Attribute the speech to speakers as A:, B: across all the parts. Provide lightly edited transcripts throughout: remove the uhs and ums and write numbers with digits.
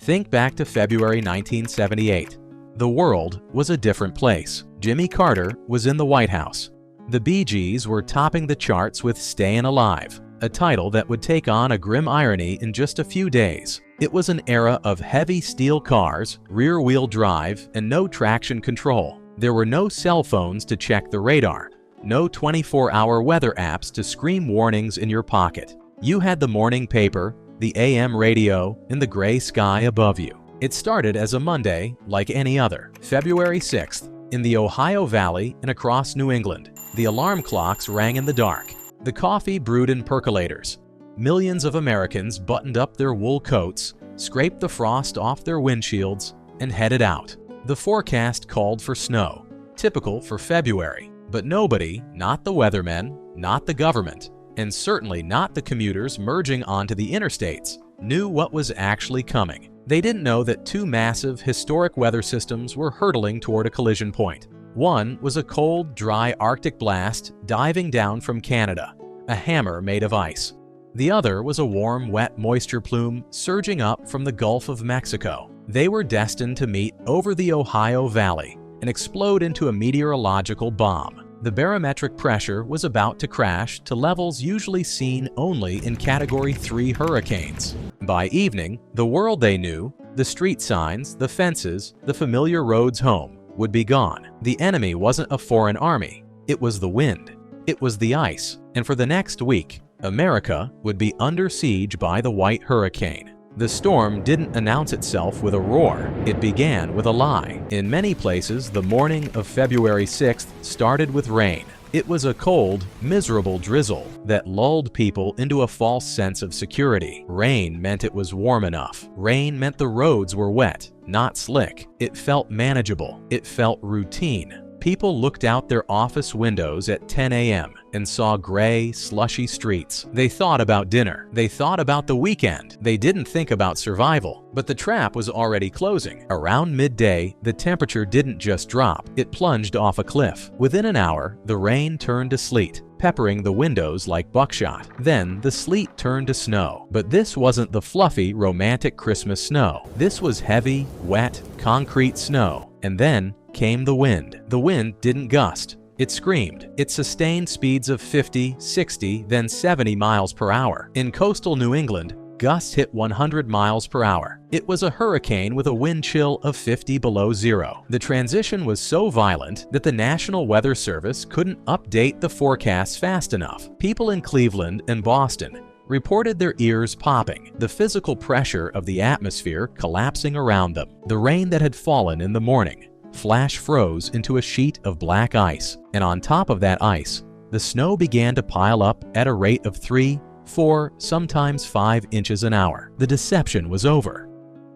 A: Think back to February 1978. The world was a different place. Jimmy Carter was in the White House. The Bee Gees were topping the charts with "Stayin' Alive," a title that would take on a grim irony in just a few days. It was an era of heavy steel cars, rear-wheel drive, and no traction control. There were no cell phones to check the radar, no 24-hour weather apps to scream warnings in your pocket. You had the morning paper, the AM radio, and the gray sky above you. It started as a Monday like any other. February 6th, in the Ohio Valley and across New England, the alarm clocks rang in the dark. The coffee brewed in percolators. Millions of Americans buttoned up their wool coats, scraped the frost off their windshields, and headed out. The forecast called for snow, typical for February. But nobody, not the weathermen, not the government, and certainly not the commuters merging onto the interstates, knew what was actually coming. They didn't know that two massive, historic weather systems were hurtling toward a collision point. One was a cold, dry Arctic blast diving down from Canada, a hammer made of ice. The other was a warm, wet moisture plume surging up from the Gulf of Mexico. They were destined to meet over the Ohio Valley and explode into a meteorological bomb. The barometric pressure was about to crash to levels usually seen only in Category 3 hurricanes. By evening, the world they knew, the street signs, the fences, the familiar roads home, would be gone. The enemy wasn't a foreign army. It was the wind. It was the ice. And for the next week, America would be under siege by the White Hurricane. The storm didn't announce itself with a roar. It began with a lie. In many places, the morning of February 6th started with rain. It was a cold, miserable drizzle that lulled people into a false sense of security. Rain meant it was warm enough. Rain meant the roads were wet, not slick. It felt manageable. It felt routine. People looked out their office windows at 10 a.m. and saw gray, slushy streets. They thought about dinner. They thought about the weekend. They didn't think about survival. But the trap was already closing. Around midday, the temperature didn't just drop. It plunged off a cliff. Within an hour, the rain turned to sleet, peppering the windows like buckshot. Then the sleet turned to snow. But this wasn't the fluffy, romantic Christmas snow. This was heavy, wet, concrete snow. And then came the wind. The wind didn't gust. It screamed. It sustained speeds of 50, 60, then 70 miles per hour. In coastal New England, gusts hit 100 miles per hour. It was a hurricane with a wind chill of 50 below zero. The transition was so violent that the National Weather Service couldn't update the forecasts fast enough. People in Cleveland and Boston reported their ears popping, the physical pressure of the atmosphere collapsing around them. The rain that had fallen in the morning flash froze into a sheet of black ice, and on top of that ice, the snow began to pile up at a rate of 3, 4, sometimes 5 inches an hour. The deception was over.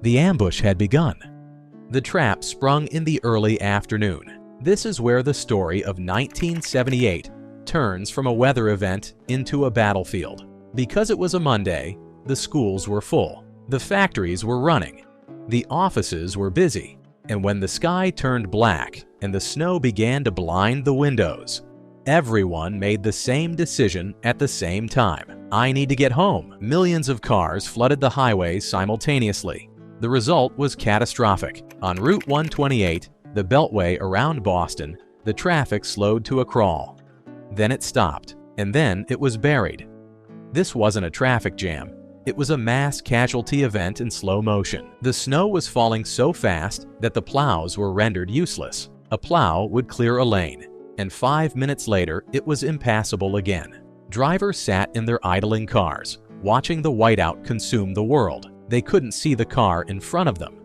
A: The ambush had begun. The trap sprung in the early afternoon. This is where the story of 1978 turns from a weather event into a battlefield. Because it was a Monday, the schools were full. The factories were running. The offices were busy. And when the sky turned black and the snow began to blind the windows, everyone made the same decision at the same time. I need to get home. Millions of cars flooded the highways simultaneously. The result was catastrophic. On Route 128, the beltway around Boston, the traffic slowed to a crawl. Then it stopped, and then it was buried. This wasn't a traffic jam. It was a mass casualty event in slow motion. The snow was falling so fast that the plows were rendered useless. A plow would clear a lane, and 5 minutes later, it was impassable again. Drivers sat in their idling cars, watching the whiteout consume the world. They couldn't see the car in front of them.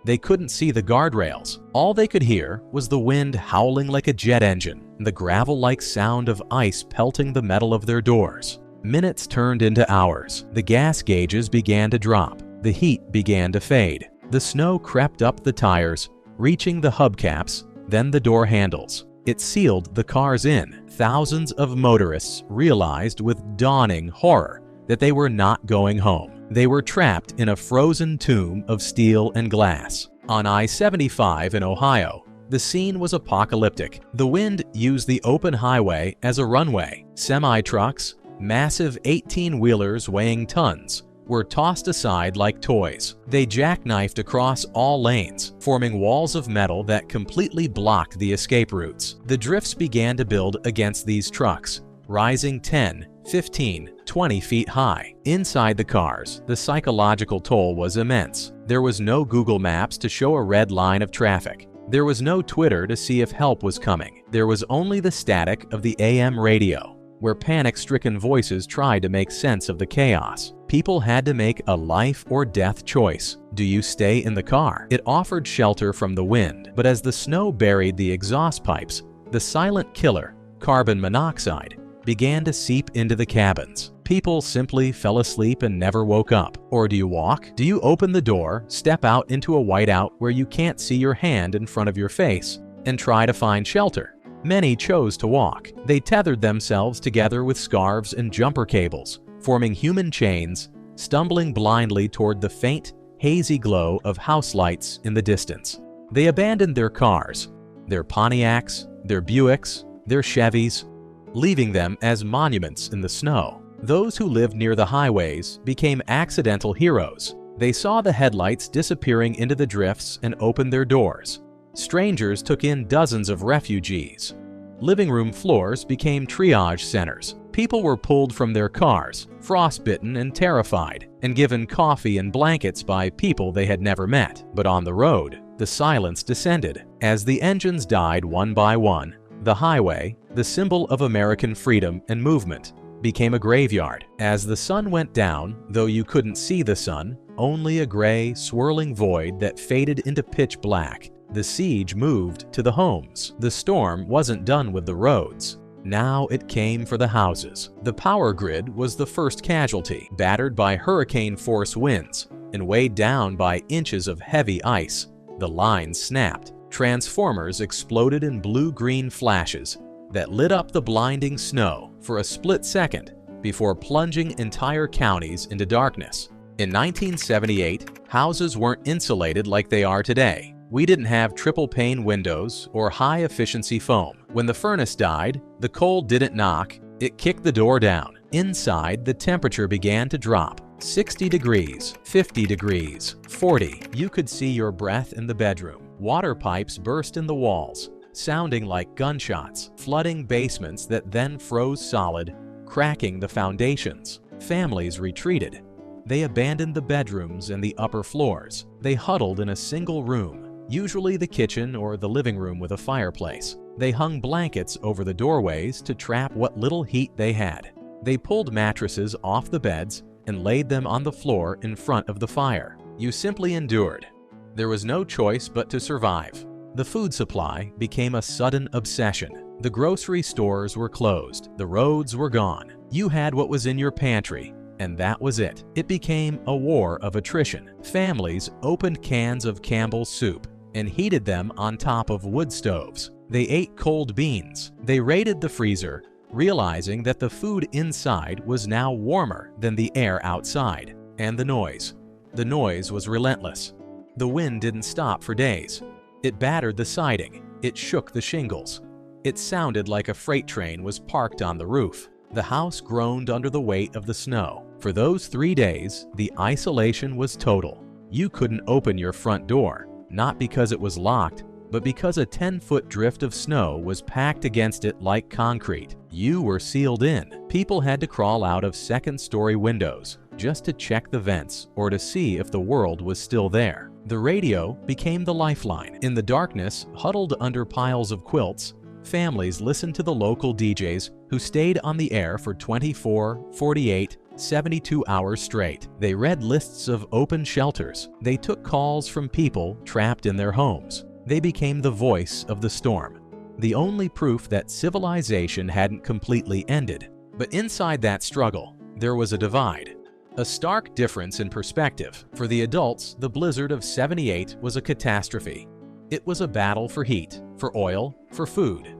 A: They couldn't see the guardrails. All they could hear was the wind howling like a jet engine and the gravel-like sound of ice pelting the metal of their doors. Minutes turned into hours. The gas gauges began to drop. The heat began to fade. The snow crept up the tires, reaching the hubcaps, then the door handles. It sealed the cars in. Thousands of motorists realized with dawning horror that they were not going home. They were trapped in a frozen tomb of steel and glass. On I-75 in Ohio, the scene was apocalyptic. The wind used the open highway as a runway. Semi-trucks, massive 18-wheelers weighing tons, were tossed aside like toys. They jackknifed across all lanes, forming walls of metal that completely blocked the escape routes. The drifts began to build against these trucks, rising 10, 15, 20 feet high. Inside the cars, the psychological toll was immense. There was no Google Maps to show a red line of traffic. There was no Twitter to see if help was coming. There was only the static of the AM radio, where panic-stricken voices tried to make sense of the chaos. People had to make a life or death choice. Do you stay in the car? It offered shelter from the wind, but as the snow buried the exhaust pipes, the silent killer, carbon monoxide, began to seep into the cabins. People simply fell asleep and never woke up. Or do you walk? Do you open the door, step out into a whiteout where you can't see your hand in front of your face, and try to find shelter? Many chose to walk. They tethered themselves together with scarves and jumper cables, forming human chains, stumbling blindly toward the faint, hazy glow of house lights in the distance. They abandoned their cars, their Pontiacs, their Buicks, their Chevys, leaving them as monuments in the snow. Those who lived near the highways became accidental heroes. They saw the headlights disappearing into the drifts and opened their doors. Strangers took in dozens of refugees. Living room floors became triage centers. People were pulled from their cars, frostbitten and terrified, and given coffee and blankets by people they had never met. But on the road, the silence descended. As the engines died one by one, the highway, the symbol of American freedom and movement, became a graveyard. As the sun went down, though you couldn't see the sun, only a gray, swirling void that faded into pitch black, the siege moved to the homes. The storm wasn't done with the roads. Now it came for the houses. The power grid was the first casualty, battered by hurricane-force winds and weighed down by inches of heavy ice. The lines snapped. Transformers exploded in blue-green flashes that lit up the blinding snow for a split second before plunging entire counties into darkness. In 1978, houses weren't insulated like they are today. We didn't have triple-pane windows or high-efficiency foam. When the furnace died, the cold didn't knock, it kicked the door down. Inside, the temperature began to drop. 60 degrees, 50 degrees, 40. You could see your breath in the bedroom. Water pipes burst in the walls, sounding like gunshots, flooding basements that then froze solid, cracking the foundations. Families retreated. They abandoned the bedrooms and the upper floors. They huddled in a single room, usually the kitchen or the living room with a fireplace. They hung blankets over the doorways to trap what little heat they had. They pulled mattresses off the beds and laid them on the floor in front of the fire. You simply endured. There was no choice but to survive. The food supply became a sudden obsession. The grocery stores were closed. The roads were gone. You had what was in your pantry, and that was it. It became a war of attrition. Families opened cans of Campbell's soup and heated them on top of wood stoves. They ate cold beans. They raided the freezer, realizing that the food inside was now warmer than the air outside. And the noise. The noise was relentless. The wind didn't stop for days. It battered the siding. It shook the shingles. It sounded like a freight train was parked on the roof. The house groaned under the weight of the snow. For those 3 days, the isolation was total. You couldn't open your front door, not because it was locked, but because a 10-foot drift of snow was packed against it like concrete. You were sealed in. People had to crawl out of second-story windows just to check the vents or to see if the world was still there. The radio became the lifeline. In the darkness, huddled under piles of quilts, families listened to the local DJs who stayed on the air for 24, 48, 72 hours straight. They read lists of open shelters. They took calls from people trapped in their homes. They became the voice of the storm, the only proof that civilization hadn't completely ended. But inside that struggle, there was a divide. A stark difference in perspective. For the adults, the blizzard of '78 was a catastrophe. It was a battle for heat, for oil, for food.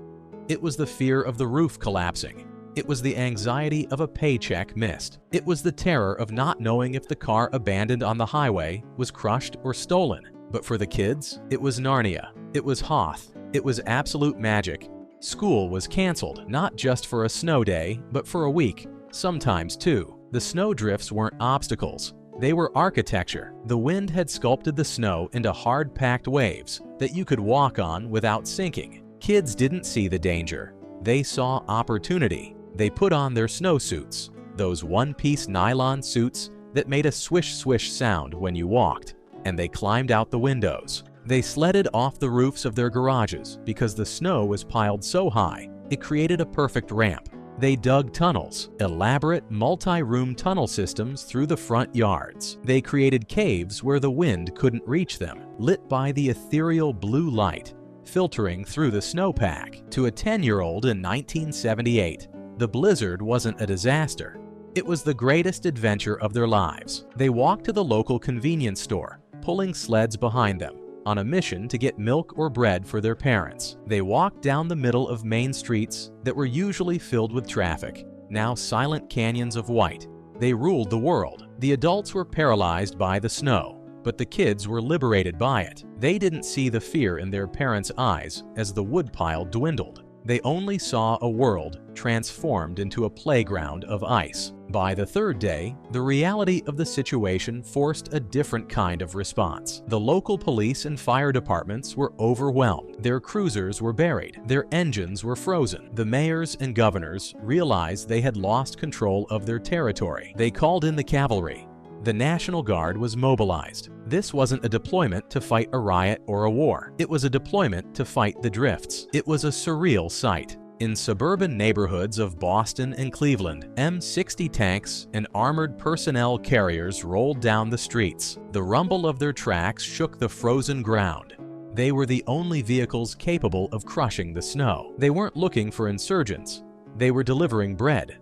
A: It was the fear of the roof collapsing. It was the anxiety of a paycheck missed. It was the terror of not knowing if the car abandoned on the highway was crushed or stolen. But for the kids, it was Narnia. It was Hoth. It was absolute magic. School was canceled, not just for a snow day, but for a week, sometimes two. The snowdrifts weren't obstacles. They were architecture. The wind had sculpted the snow into hard-packed waves that you could walk on without sinking. Kids didn't see the danger. They saw opportunity. They put on their snowsuits, those one-piece nylon suits that made a swish-swish sound when you walked, and they climbed out the windows. They sledded off the roofs of their garages because the snow was piled so high it created a perfect ramp. They dug tunnels, elaborate multi-room tunnel systems through the front yards. They created caves where the wind couldn't reach them, lit by the ethereal blue light filtering through the snowpack. To a 10-year-old in 1978, the blizzard wasn't a disaster. It was the greatest adventure of their lives. They walked to the local convenience store, pulling sleds behind them, on a mission to get milk or bread for their parents. They walked down the middle of main streets that were usually filled with traffic, now silent canyons of white. They ruled the world. The adults were paralyzed by the snow, but the kids were liberated by it. They didn't see the fear in their parents' eyes as the woodpile dwindled. They only saw a world transformed into a playground of ice. By the third day, the reality of the situation forced a different kind of response. The local police and fire departments were overwhelmed. Their cruisers were buried. Their engines were frozen. The mayors and governors realized they had lost control of their territory. They called in the cavalry. The National Guard was mobilized. This wasn't a deployment to fight a riot or a war. It was a deployment to fight the drifts. It was a surreal sight. In suburban neighborhoods of Boston and Cleveland, M60 tanks and armored personnel carriers rolled down the streets. The rumble of their tracks shook the frozen ground. They were the only vehicles capable of crushing the snow. They weren't looking for insurgents. They were delivering bread.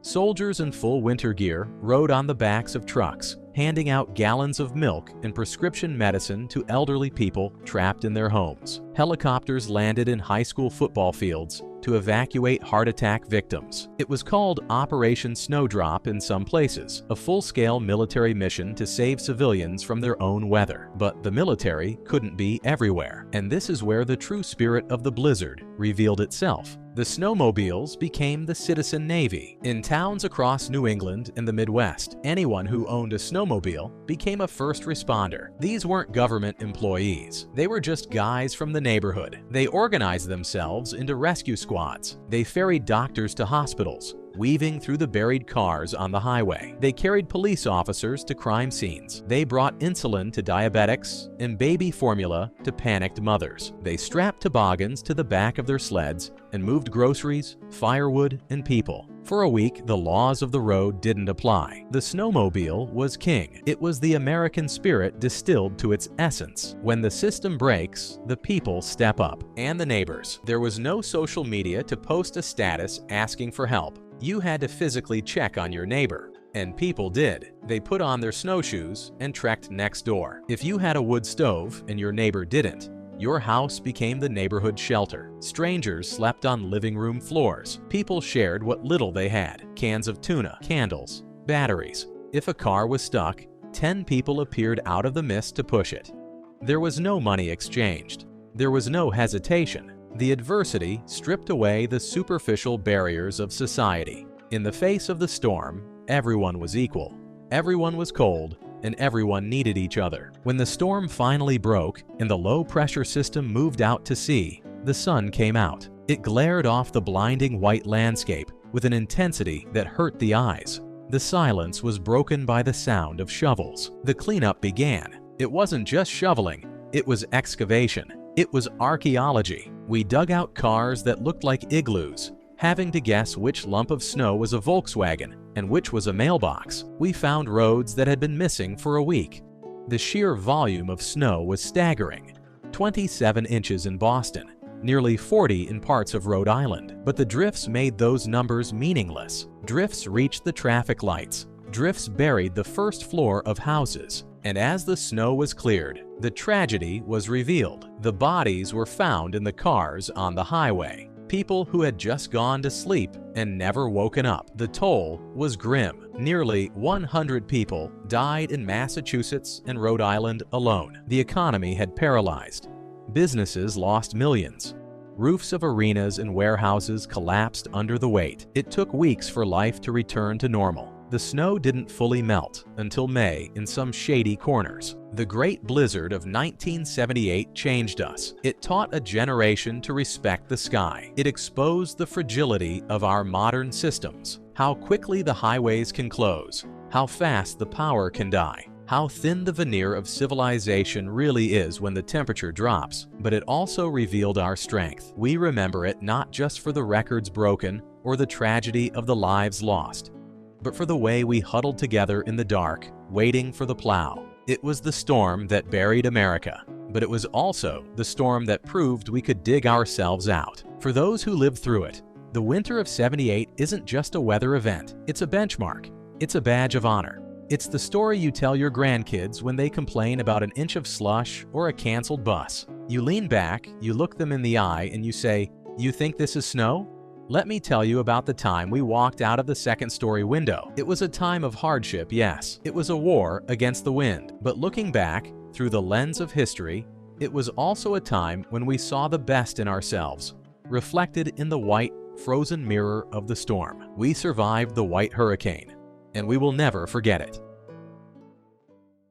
A: Soldiers in full winter gear rode on the backs of trucks, handing out gallons of milk and prescription medicine to elderly people trapped in their homes. Helicopters landed in high school football fields to evacuate heart attack victims. It was called Operation Snowdrop in some places, a full-scale military mission to save civilians from their own weather. But the military couldn't be everywhere, and this is where the true spirit of the blizzard revealed itself. The snowmobiles became the citizen navy. In towns across New England and the Midwest, anyone who owned a snowmobile became a first responder. These weren't government employees. They were just guys from the neighborhood. They organized themselves into rescue squads. They ferried doctors to hospitals, weaving through the buried cars on the highway. They carried police officers to crime scenes. They brought insulin to diabetics and baby formula to panicked mothers. They strapped toboggans to the back of their sleds and moved groceries, firewood, and people. For a week, the laws of the road didn't apply. The snowmobile was king. It was the American spirit distilled to its essence. When the system breaks, the people step up. And the neighbors. There was no social media to post a status asking for help. You had to physically check on your neighbor. And people did. They put on their snowshoes and trekked next door. If you had a wood stove and your neighbor didn't, your house became the neighborhood shelter. Strangers slept on living room floors. People shared what little they had: cans of tuna, candles, batteries. If a car was stuck, 10 people appeared out of the mist to push it. There was no money exchanged. There was no hesitation. The adversity stripped away the superficial barriers of society. In the face of the storm, everyone was equal. Everyone was cold, and everyone needed each other. When the storm finally broke and the low-pressure system moved out to sea, the sun came out. It glared off the blinding white landscape with an intensity that hurt the eyes. The silence was broken by the sound of shovels. The cleanup began. It wasn't just shoveling, it was excavation. It was archaeology. We dug out cars that looked like igloos, having to guess which lump of snow was a Volkswagen and which was a mailbox. We found roads that had been missing for a week. The sheer volume of snow was staggering. 27 inches in Boston, nearly 40 in parts of Rhode Island. But the drifts made those numbers meaningless. Drifts reached the traffic lights. Drifts buried the first floor of houses. And as the snow was cleared, the tragedy was revealed. The bodies were found in the cars on the highway. People who had just gone to sleep and never woken up. The toll was grim. Nearly 100 people died in Massachusetts and Rhode Island alone. The economy had paralyzed. Businesses lost millions. Roofs of arenas and warehouses collapsed under the weight. It took weeks for life to return to normal. The snow didn't fully melt until May in some shady corners. The Great Blizzard of 1978 changed us. It taught a generation to respect the sky. It exposed the fragility of our modern systems, how quickly the highways can close, how fast the power can die, how thin the veneer of civilization really is when the temperature drops. But it also revealed our strength. We remember it not just for the records broken or the tragedy of the lives lost, but for the way we huddled together in the dark, waiting for the plow. It was the storm that buried America, but it was also the storm that proved we could dig ourselves out. For those who lived through it, the winter of '78 isn't just a weather event. It's a benchmark. It's a badge of honor. It's the story you tell your grandkids when they complain about an inch of slush or a canceled bus. You lean back, you look them in the eye, and you say, "You think this is snow?" Let me tell you about the time we walked out of the second-story window. It was a time of hardship, yes. It was a war against the wind. But looking back, through the lens of history, it was also a time when we saw the best in ourselves, reflected in the white, frozen mirror of the storm. We survived the white hurricane, and we will never forget it.